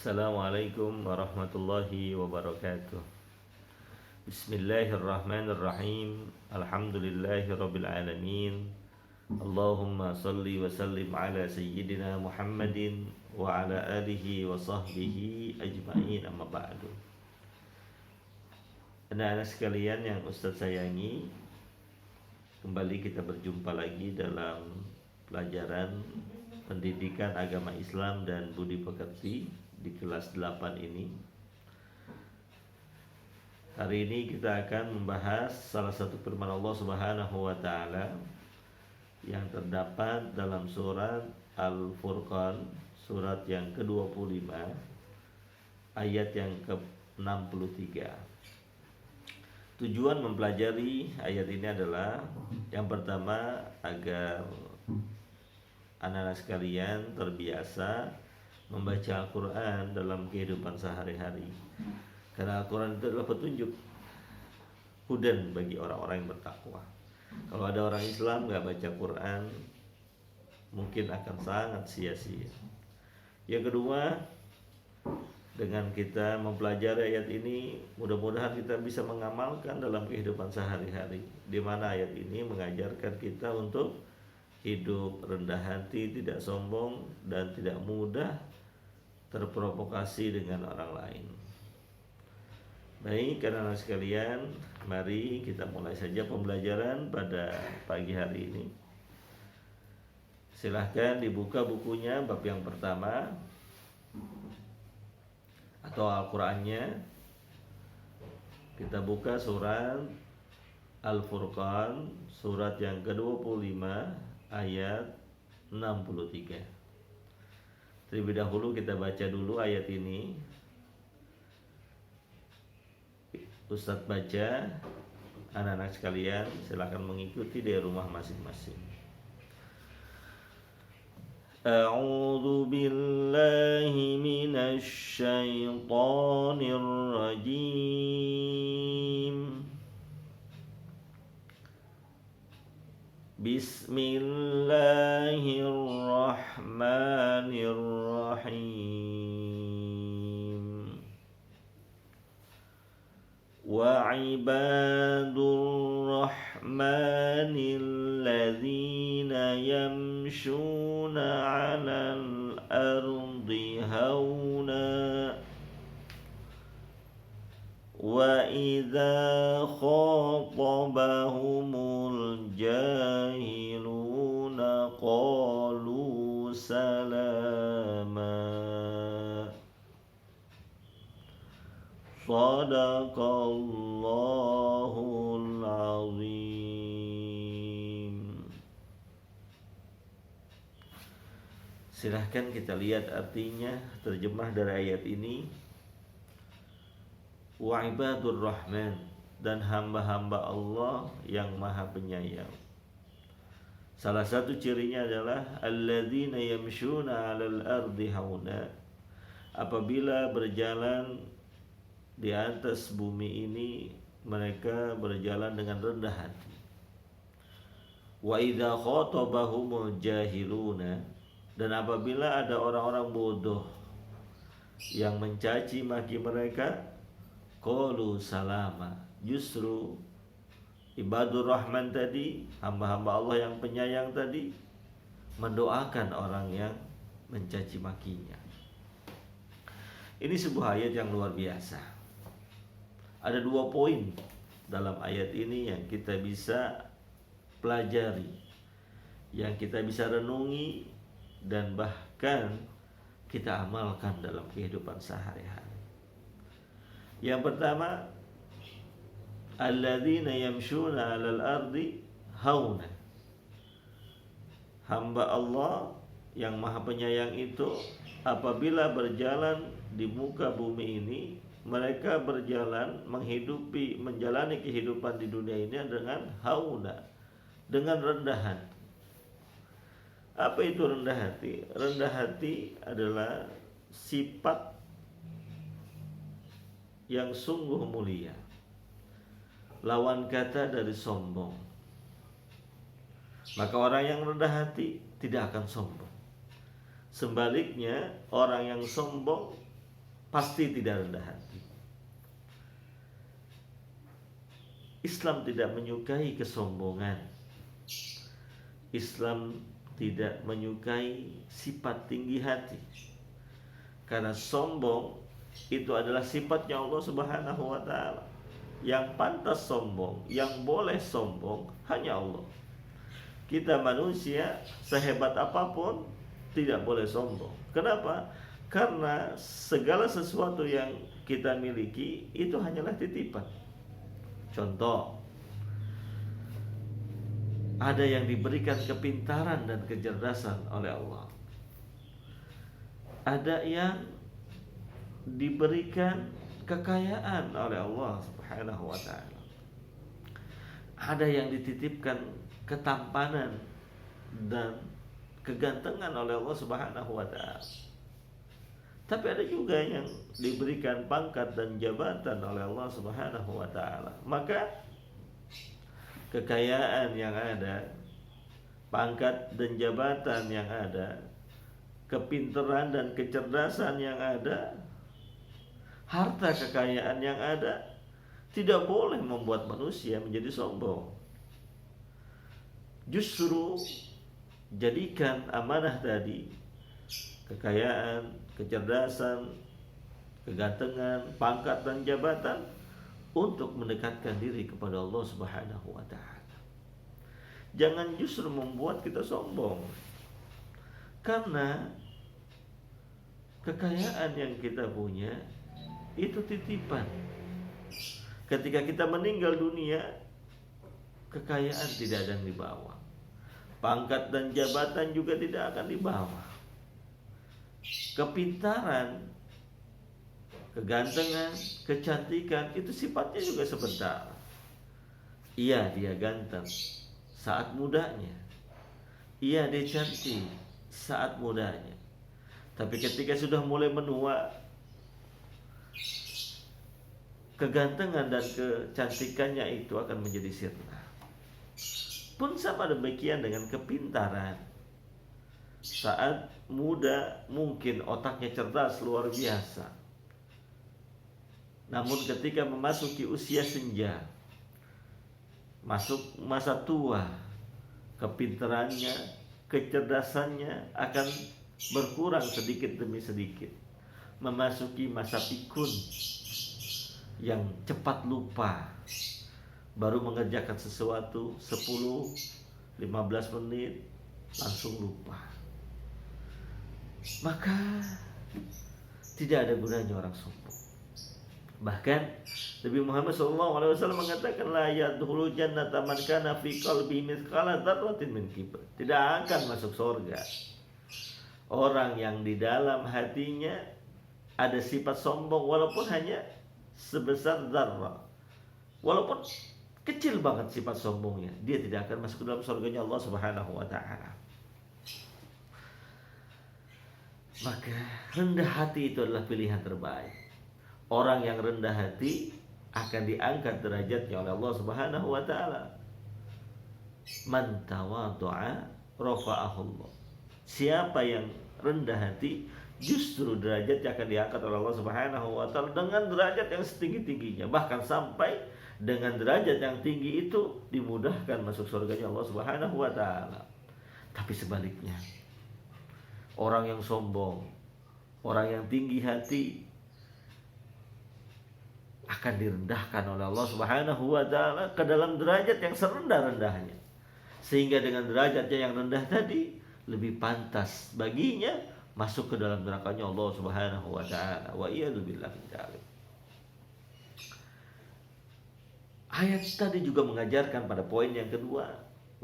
Assalamualaikum warahmatullahi wabarakatuh. Bismillahirrahmanirrahim. Alhamdulillahirabbil alamin. Allahumma salli wa sallim ala sayyidina Muhammadin wa ala alihi wa sahbihi ajma'in, amma ba'du. Anak-anak sekalian yang Ustaz sayangi, kembali kita berjumpa lagi dalam pelajaran pendidikan agama Islam dan budi pekerti di kelas 8 ini. Hari ini kita akan membahas salah satu firman Allah Subhanahu wa taala yang terdapat dalam surat Al-Furqan, surat yang ke-25 ayat yang ke-63. Tujuan mempelajari ayat ini adalah yang pertama agar anak-anak sekalian terbiasa membaca Al-Quran dalam kehidupan sehari-hari. Karena Al-Quran itu adalah petunjuk, hudan bagi orang-orang yang bertakwa. Kalau ada orang Islam gak baca Quran, mungkin akan sangat sia-sia. Yang kedua, dengan kita mempelajari ayat ini, mudah-mudahan kita bisa mengamalkan dalam kehidupan sehari-hari, di mana ayat ini mengajarkan kita untuk hidup rendah hati, tidak sombong, dan tidak mudah terprovokasi dengan orang lain. Baik, anak-anak sekalian, mari kita mulai saja pembelajaran pada pagi hari ini. Silahkan dibuka bukunya, bab yang pertama atau Al-Qurannya. Kita buka surat Al-Furqan, surat yang ke-25 ayat 63. Terlebih dahulu kita baca dulu ayat ini. Ustadz baca, anak-anak sekalian silakan mengikuti dari rumah masing-masing. A'udzu billahi minasy syaithanir rajim. Bismillahirrahmanirrahim. Wa ibadur rahmanil ladzina yamshuna 'alal ardi hauna wa idza khatabahumul jahiluna qalu salama. Shadaqallahul azim. Silahkan kita lihat artinya, terjemah dari ayat ini. Wa ibadur rahman, dan hamba-hamba Allah yang maha penyayang. Salah satu cirinya adalah alladzina yamshuna 'alal ardi hauna. Apabila berjalan di atas bumi ini, mereka berjalan dengan rendah hati. Wa idza khatabahumul jahiluna, dan apabila ada orang-orang bodoh yang mencaci maki mereka, qalu salama. Justru ibadur rahman tadi, hamba-hamba Allah yang penyayang tadi, mendoakan orang yang mencaci makinya. Ini sebuah ayat yang luar biasa. Ada 2 poin dalam ayat ini yang kita bisa pelajari, yang kita bisa renungi, dan bahkan kita amalkan dalam kehidupan sehari-hari. Yang pertama, alladzina yamshuna 'alal ardi hauna. Hamba Allah yang maha penyayang itu apabila berjalan di muka bumi ini, mereka berjalan menjalani kehidupan di dunia ini dengan hauna, dengan rendah hati. Apa itu rendah hati? Rendah hati adalah sifat yang sungguh mulia, lawan kata dari sombong. Maka orang yang rendah hati tidak akan sombong. Sebaliknya, orang yang sombong pasti tidak rendah hati. Islam tidak menyukai kesombongan. Islam tidak menyukai sifat tinggi hati. Karena sombong itu adalah sifatnya Allah Subhanahu wa taala. Yang pantas sombong, yang boleh sombong hanya Allah. Kita manusia sehebat apapun tidak boleh sombong. Kenapa? Karena segala sesuatu yang kita miliki itu hanyalah titipan. Contoh, ada yang diberikan kepintaran dan kecerdasan oleh Allah. Ada yang diberikan kekayaan oleh Allah Subhanahu wa taala. Ada yang dititipkan ketampanan dan kegantengan oleh Allah Subhanahu wa taala. Tapi ada juga yang diberikan pangkat dan jabatan oleh Allah Subhanahu wa taala. Maka kekayaan yang ada, pangkat dan jabatan yang ada, kepintaran dan kecerdasan yang ada, harta kekayaan yang ada tidak boleh membuat manusia menjadi sombong. Justru jadikan amanah tadi, kekayaan, kecerdasan, kegantengan, pangkat dan jabatan untuk mendekatkan diri kepada Allah Subhanahu wa taala. Jangan justru membuat kita sombong. Karena kekayaan yang kita punya itu titipan. Ketika kita meninggal dunia, kekayaan tidak ada yang dibawa. Pangkat dan jabatan juga tidak akan dibawa. Kepintaran, kegantengan, kecantikan itu sifatnya juga sebentar. Iya, dia ganteng saat mudanya. Iya, dia cantik saat mudanya. Tapi ketika sudah mulai menua, kegantengan dan kecantikannya itu akan menjadi sirna. Pun sama demikian dengan kepintaran. Saat muda mungkin otaknya cerdas luar biasa. Namun ketika memasuki usia senja, masuk masa tua, kepintarannya, kecerdasannya akan berkurang sedikit demi sedikit. Memasuki masa pikun yang cepat lupa, baru mengerjakan sesuatu 10-15 menit langsung lupa. Maka tidak ada gunanya orang sombong. Bahkan Nabi Muhammad SAW mengatakan, la yadkhulul jannata man kana fi qalbihi mithqala dzarratin min kibr. Tidak akan masuk surga orang yang di dalam hatinya ada sifat sombong walaupun hanya sebesar dzarrah. Walaupun kecil banget sifat sombongnya, dia tidak akan masuk ke dalam surganya Allah Subhanahu wa taala. Maka rendah hati itu adalah pilihan terbaik. Orang yang rendah hati akan diangkat derajatnya oleh Allah Subhanahu wa taala. Man tawadhu'a rafa'ahu Allah. Siapa yang rendah hati, justru derajatnya akan diangkat oleh Allah Subhanahu wa taala dengan derajat yang setinggi-tingginya, bahkan sampai dengan derajat yang tinggi itu dimudahkan masuk surganya Allah Subhanahu wa taala. Tapi sebaliknya, orang yang sombong, orang yang tinggi hati akan direndahkan oleh Allah Subhanahu wa taala ke dalam derajat yang serendah-rendahnya. Sehingga dengan derajatnya yang rendah tadi lebih pantas baginya masuk ke dalam nerakanya Allah Subhanahu wa taala. Wa iyadzubillah min dzalik. Ayat tadi juga mengajarkan pada poin yang kedua,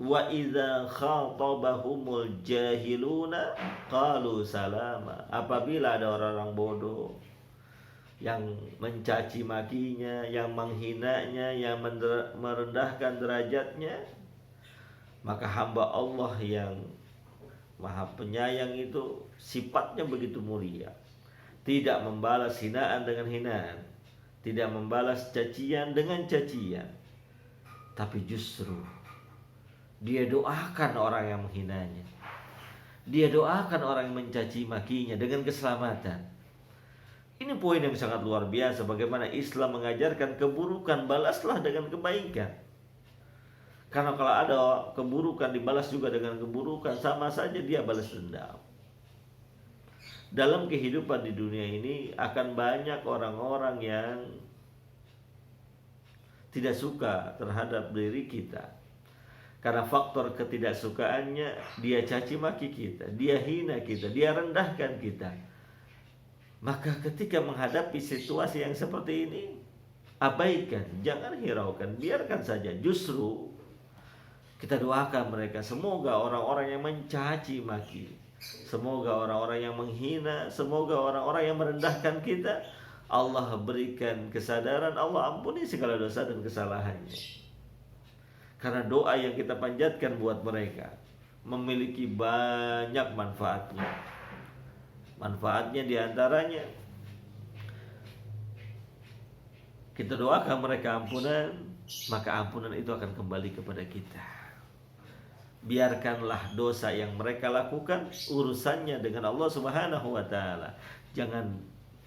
wa idza khatabahumul jahiluna qalu salama. Apabila ada orang-orang bodoh yang mencaci makinya, yang menghinanya, yang merendahkan derajatnya, maka hamba Allah yang Maha Penyayang itu sifatnya begitu mulia, tidak membalas hinaan dengan hinaan, tidak membalas cacian dengan cacian, tapi justru dia doakan orang yang menghinanya, dia doakan orang yang mencaci makinya dengan keselamatan. Ini poin yang sangat luar biasa, bagaimana Islam mengajarkan keburukan balaslah dengan kebaikan. Karena kalau ada keburukan dibalas juga dengan keburukan, sama saja dia balas dendam. Dalam kehidupan di dunia ini akan banyak orang-orang yang tidak suka terhadap diri kita. Karena faktor ketidaksukaannya, dia caci maki kita, dia hina kita, dia rendahkan kita. Maka ketika menghadapi situasi yang seperti ini, abaikan, jangan hiraukan, biarkan saja. Justru kita doakan mereka, semoga orang-orang yang mencaci maki, semoga orang-orang yang menghina, semoga orang-orang yang merendahkan kita, Allah berikan kesadaran, Allah ampuni segala dosa dan kesalahannya. Karena doa yang kita panjatkan buat mereka memiliki banyak manfaatnya. Manfaatnya diantaranya kita doakan mereka ampunan, maka ampunan itu akan kembali kepada kita. Biarkanlah dosa yang mereka lakukan urusannya dengan Allah Subhanahu wa taala, jangan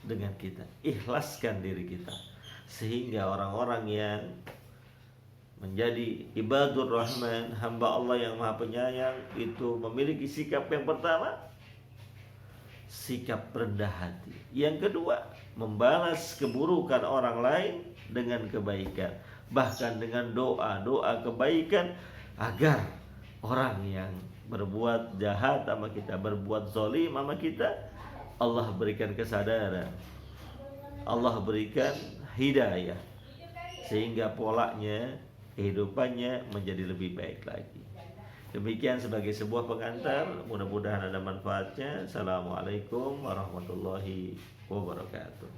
dengan kita. Ikhlaskan diri kita sehingga orang-orang yang menjadi ibadur rahman, hamba Allah yang maha penyayang, itu memiliki sikap yang pertama, sikap rendah hati. Yang kedua, membalas keburukan orang lain dengan kebaikan, bahkan dengan doa kebaikan, agar orang yang berbuat jahat sama kita, berbuat zalim sama kita, Allah berikan kesadaran, Allah berikan hidayah, sehingga polanya, kehidupannya menjadi lebih baik lagi. Demikian sebagai sebuah pengantar, mudah-mudahan ada manfaatnya. Assalamualaikum warahmatullahi wabarakatuh.